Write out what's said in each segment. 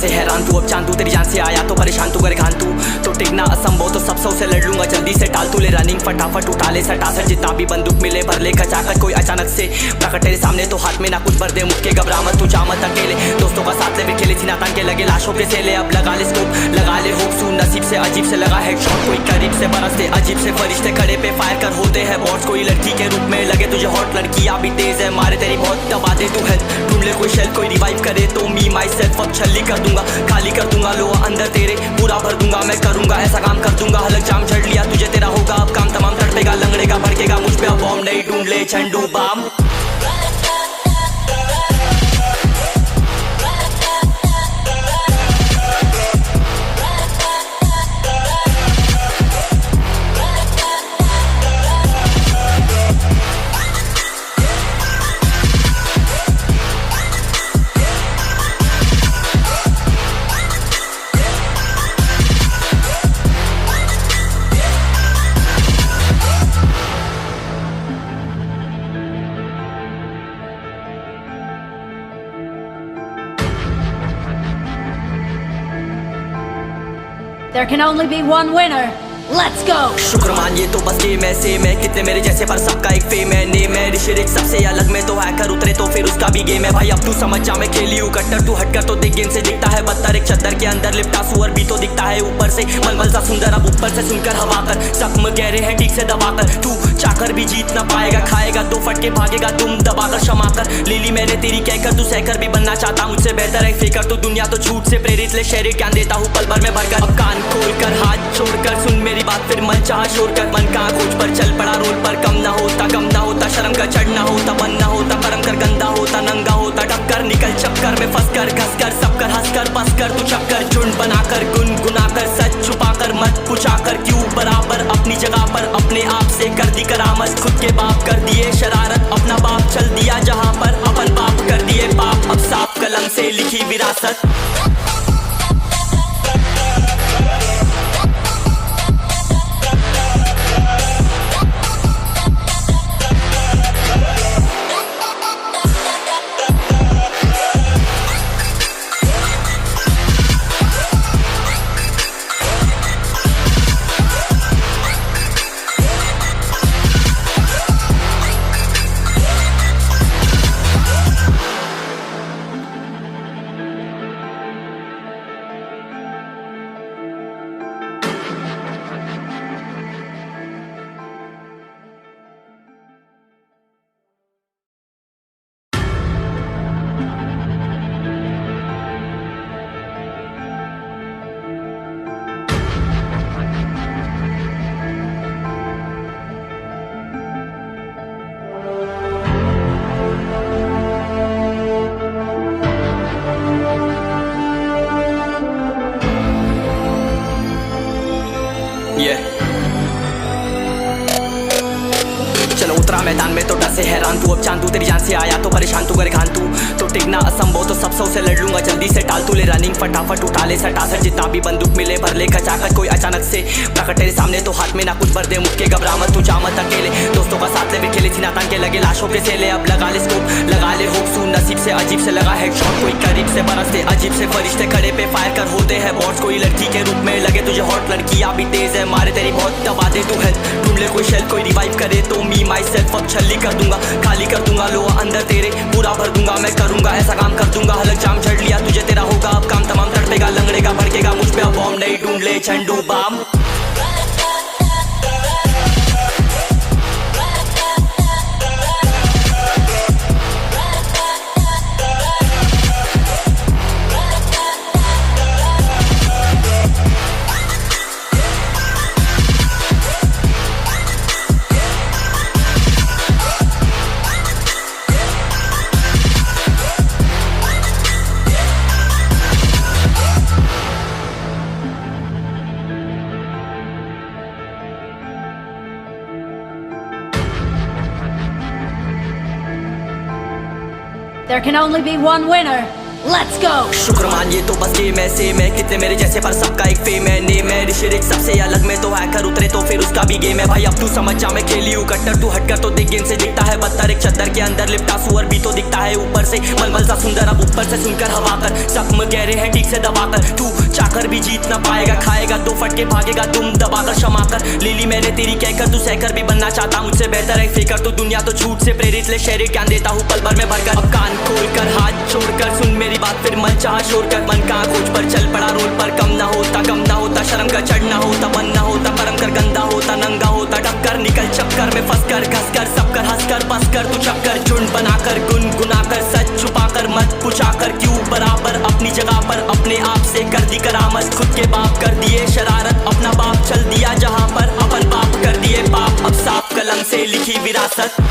से हैरान तू, अब चांद तू तेरी जान से आया तो परेशान तू, करे खान तू तो टिकना असंभव, तो सब से लड़ लूंगा जल्दी से, टाल तू ले रनिंग फटाफट उठा ले सटासट, जितना भी बंदूक मिले भर ले खचाखच, कोई अचानक से प्रकट तेरे सामने तो हाथ में ना कुछ भर दे, मुक्के घबरा मत तू, जा मत अकेले, दोस्तों का साथ ले भी खेले सीना तान के लगे लाशों के सेले, अब लगा ले स्कोप लगा ले होप सू, नसीब से अजीब से लगा हेडशॉट, कोई करीब से बरसते अजीब से फरिश्ते खड़े पे फायर कर होते हैं बॉट्स, कोई लड़की के रूप में लगे तुझे हॉट, लड़कियां भी तेज है मारे तेरी बहुत, दबा दे तू हेल्थ ढूंढ ले कोई शेल, कोई रिवाइव करे तो मी माई सेल्फ अब छल्ली कर दूंगा, खाली कर दूंगा लो अंदर तेरे पूरा भर दूंगा, मैं करूंगा ऐसा काम कर दूंगा, हलक जाम झड़ लिया तुझे तेरा होगा अब काम तमाम, तड़पेगा लंगड़ेगा भड़केगा मुझ पे अब बॉम्ब नहीं, ढूंढ ले झंडू balm. There can only be one winner. Let's go! शुक्र मान ये तो बस गेम है सेम है, कितने मेरे जैसे पर सबका एक फेम है, नेम है ऋषिरिक सबसे अलग में तो हैकर उतरे तो फिर उसका भी गेम है भाई, अब तू समझ जा मैं खेली हूँ कट्टर, तू हटकर तो देख गेम से दिखता है बदतर, एक चद्दर के अंदर लिपटा सुअर भी तो दिखता है ऊपर से मलमल सा सुंदर, अब ऊपर से सुनकर हवा कर जख्म गहरे हैं ठीक से दबाकर, तू चाकर भी जीत ना पाएगा, खाएगा दो फटके भागेगा तुम दबाकर क्षमा कर, ले ली मैंने तेरी कहकर तू सहकर भी बनना चाहता मुझसे बेहतर है फेकर, तो दुनिया तो झूठ से प्रेरित ले शहरी ज्ञान देता हूँ पल भर में भरकर, अब कान खोल कर हाथ छोड़कर सुन मेरी बात फिर मन शोर कर, मन का खोज पर चल पड़ा रोल पर, कम ना होता शर्म का चढ़ना होता, बन ना होता परम कर, गंदा होता नंगा होता टक्कर, निकल चक्कर में फंस कर घस कर सब कर हंस कर बस कर, तू चक्कर झुंड बनाकर गुनगुनाकर सच छुपाकर मत पूछाकर क्यों बराबर, अपनी जगह पर अपने आप से कर दी करामत, खुद के बाप कर दिए शरारत, अपना बाप चल दिया जहाँ पर अपन बाप कर दिए पाप, अब साफ कलम से लिखी विरासत। चलो उतरा मैदान में तो डर से हैरान तू, अब चांद तू तेरी जान से आया तो परेशान तू, करे खान तू तो टिकना असंभव, तो सब से लड़ लूंगा जल्दी से, टाल तू ले रनिंग फटाफट उठा ले सटासट, जितना भी बंदूक मिले भर ले खचाखच, कोई अचानक से प्रकट तेरे सामने तो हाथ में ना कुछ भर दे, मुक्के घबरा मत तू, जा मत अकेले, दोस्तों का साथ ले भी खेले सीना तान के लगे लाशों के सेले, अब लगा ले स्कोप लगा ले होप सू, नसीब से अजीब से लगा हेडशॉट, कोई करीब से बरसते अजीब से फरिश्ते खड़े पे फायर कर होते हैं बॉट्स, कोई लड़की के रूप में लगे तुझे हॉट, लड़कियां भी तेज है मारे तेरी बहुत, दबा दे तू हेल्थ ढूंढ ले कोई शेल, कोई रिवाइव करे तो मी माई सेल्फ अब छल्ली कर दूंगा, खाली कर दूंगा लो अंदर तेरे पूरा भर दूंगा, मैं करूंगा ऐसा काम कर दूंगा, हलक जाम झड़ लिया तुझे तेरा होगा अब काम तमाम, तड़पेगा लंगड़ेगा भड़केगा मुझ पे अब बॉम्ब नहीं, ढूंढ ले झंडू balm. There can only be one winner. Let's go. शुक्र मानिए तो बस गेम है सेम है, कितने मेरे जैसे पर सबका एक फेम है, नेम है ऋषिरिक सबसे अलग में तो हैकर उतरे तो फिर उसका भी गेम है। भाई अब तू समझ जा मैं खेली हूँ कट्टर, तू हटकर तो देख गेम से दिखता है बदतर, एक चद्दर के अंदर लिपटा सुअर भी तो दिखता है ऊपर से मलमल सा सुंदर, अब ऊपर से सुनकर हवा कर जख्म गहरे हैं ठीक से दबाकर, तू चाकर भी जीत ना पाएगा, खाएगा दो फटके भागेगा तुम दबाकर क्षमा कर। ले ली मैंने तेरी कहकर तू सहकर भी बनना चाहता मुझसे बेहतर है फेकर, तो दुनिया तो झूठ से प्रेरित ले शहर ज्ञान देता हूँ पल भर में भरकर। अब कान खोल कर हाथ छोड़कर सुन मेरी बात फिर मन चाह शोर कर, मन का खोज पर चल पड़ा रोड पर, कम ना होता शर्म का चढ़ना होता बनना होता परम कर गंदा होता नंगा होता डबकर, निकल चक्कर में फंस कर घस कर सब कर हंस कर बस कर तू चक्कर, झुंड बनाकर गुनगुनाकर सच छुपाकर मत पूछाकर क्यों बराबर अपनी जगह पर अपने आप से कर दी करामत, खुद के बाप कर दिए शरारत अपना बाप चल दिया जहाँ पर अपन बाप कर दिए पाप, अब साफ कलम से लिखी विरासत।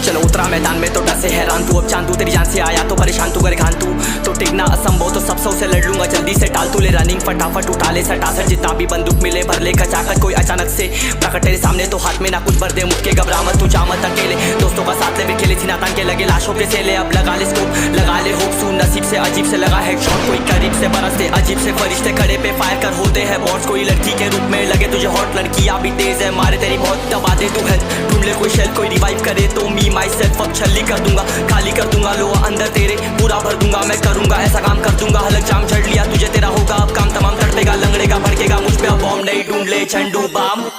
चलो उतरा मैदान में तो डसे हैरान तू, अब चांद तू तेरी जान से आया तो परेशान तू करे घान तू, तो टिकना असंभव तो सब से लड़ लूंगा जल्दी से टाल तू ले रनिंग फटाफट उठा ले सटासट जितना भी बंदूक मिले भर ले खचाखट, कोई अचानक से प्रकट तेरे सामने तो हाथ में ना कुछ भर दे मुक्के घबरा मत तू जा मत अकेले, दोस्तों का साथ ले भी खेले थी नातान के लगे लाशों के सेले, अब लगा ले स्कोप लगा ले होप सू नसीब से अजीब से लगा हेडशॉट, कोई करीब से बरसते अजीब से फरिश्ते खड़े पे फायर कर होते हैं बॉट्स, कोई लड़की के रूप में लगे तुझे हॉट लड़कियां भी तेज है मारे तेरी बहुत दबा दे तू है, ढूंढ ले कोई शेल कोई रिवाइव करे तो मी माई सेल्फ अब छल्ली कर दूंगा खाली कर दूंगा लो अंदर तेरे पूरा भर दूंगा मैं करूंगा ऐसा काम कर दूंगा, हलक जाम चढ़ लिया तुझे तेरा होगा अब काम तमाम तड़पेगा लंगड़ेगा भड़केगा मुझ पे अब बॉम्ब नहीं ढूंढ ले झंडू balm.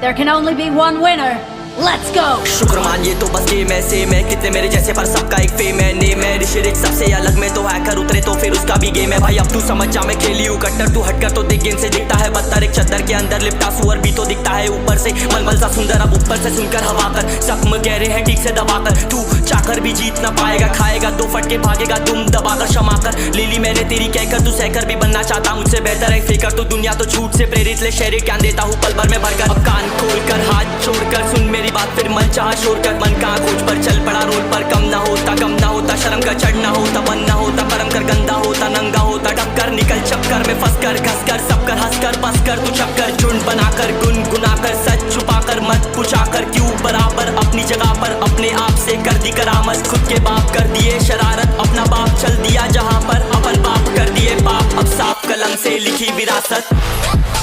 There can only be one winner. Let's go. शुक्र मानिए तो बस गेम है सेम है, कितने मेरे जैसे पर सबका एक फेम है, नेम है ऋषिरिक सबसे अलग में तो हैकर उतरे तो फिर उसका भी गेम है। भाई अब तू समझ जा मैं खेली हूँ कट्टर, तू हटकर तो देख गेम से दिखता है बदतर, एक चद्दर के अंदर लिपटा सुअर भी तो दिखता है ऊपर से मलमल सा सुंदर, अब ऊपर से सुनकर हवा कर जख्म गहरे हैं ठीक से दबाकर, तू चाकर भी जीत ना पाएगा, खाएगा दो फटके भागेगा तुम दबाकर क्षमा कर। ले ली मैंने तेरी कहकर तू सहकर भी बनना चाहता मुझसे बेहतर है फेकर, तो दुनिया तो झूठ से प्रेरित ले शहर ज्ञान देता हूँ पल भर में भरकर। अब कान खोल कर हाथ छोड़कर सुन मेरी बात फिर मन चाह शोर कर, मन का खोज पर चल पड़ा रोड पर, कम ना होता शर्म का चढ़ना होता बनना होता परम कर गंदा होता नंगा होता डबकर, निकल चक्कर में फंस कर घस कर सब कर हंस कर बस कर तू चक्कर, झुंड बनाकर गुनगुनाकर सच छुपाकर मत पूछाकर क्यों बराबर अपनी जगह पर अपने आप से कर दी करामत, खुद के बाप कर दिए शरारत अपना बाप चल दिया जहाँ पर अपन बाप कर दिए पाप, अब साफ कलम से लिखी विरासत।